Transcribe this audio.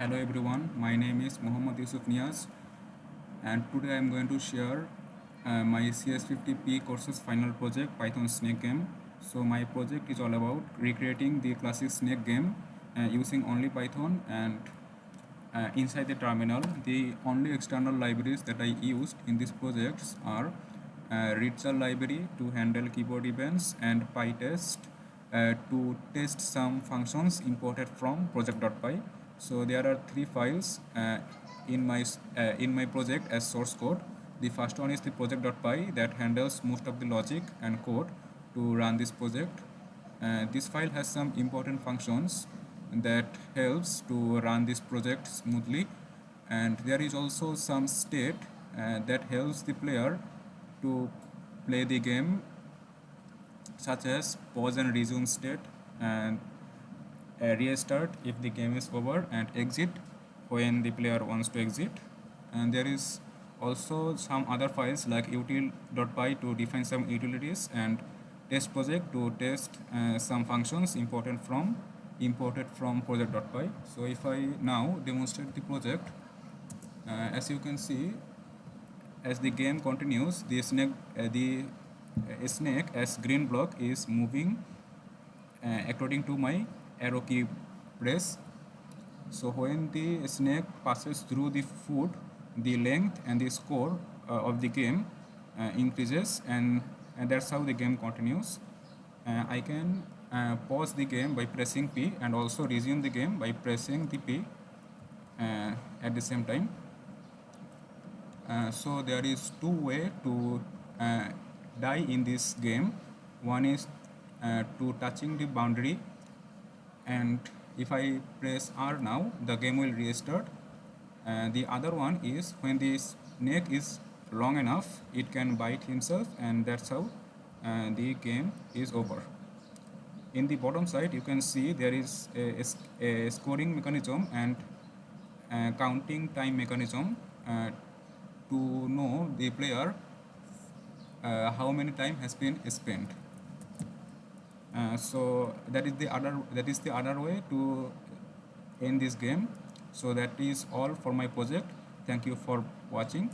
Hello everyone, my name is Mohammad Yusuf Niaz and today I am going to share my CS50P course's final project Python Snake game. So my project is all about recreating the classic Snake game using only Python and inside the terminal. The only external libraries that I used in these projects are readshell library to handle keyboard events and PyTest to test some functions imported from project.py. So there are three files in my project as source code. The first one is the project.py that handles most of the logic and code to run this project. This file has some important functions that helps to run this project smoothly, and there is also some state that helps the player to play the game, such as pause and resume state, and restart if the game is over, and exit when the player wants to exit. And there is also some other files like util.py to define some utilities, and test project to test some functions imported from project.py. So if I now demonstrate the project, as you can see, as the game continues, the snake as green block is moving according to my arrow key press. So when the snake passes through the foot, the length and the score of the game increases, and that's how the game continues. I can pause the game by pressing P and also resume the game by pressing the P at the same time. So there is two way to die in this game. One is to touching the boundary, and if I press R now, the game will restart. The other one is when the snake is long enough, it can bite himself, and that's how the game is over. In the bottom side, you can see there is a scoring mechanism and counting time mechanism to know the player how many time has been spent. So that is the other way to end this game. So that is all for my project. Thank you for watching.